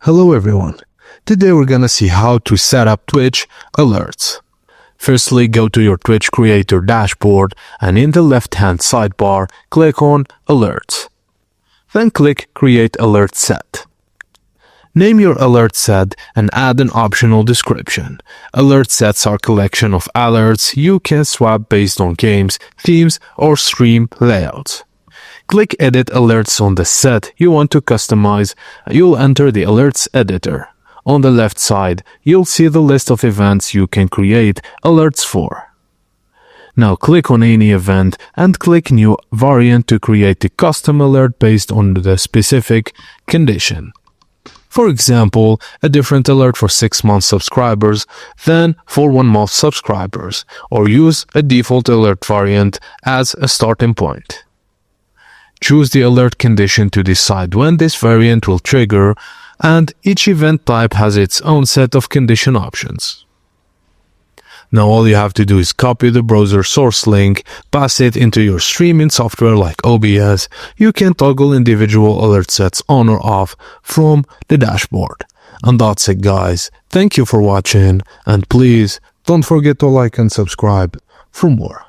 Hello everyone. Today we're gonna see how to set up Twitch alerts. Firstly, go to your Twitch creator dashboard and in the left-hand sidebar, click on Alerts. Then click Create Alert Set. Name your alert set and add an optional description. Alert sets are a collection of alerts you can swap based on games, themes, or stream layouts. Click Edit Alerts on the set you want to customize. You'll enter the Alerts editor. On the left side, you'll see the list of events you can create alerts for. Now click on any event and click New Variant to create a custom alert based on the specific condition. For example, a different alert for 6-month subscribers than for 1-month subscribers, or use a default alert variant as a starting point. Choose the alert condition to decide when this variant will trigger, and each event type has its own set of condition options. Now all you have to do is copy the browser source link, pass it into your streaming software like OBS. You can toggle individual alert sets on or off from the dashboard. And that's it, guys. Thank you for watching, and please don't forget to like and subscribe for more.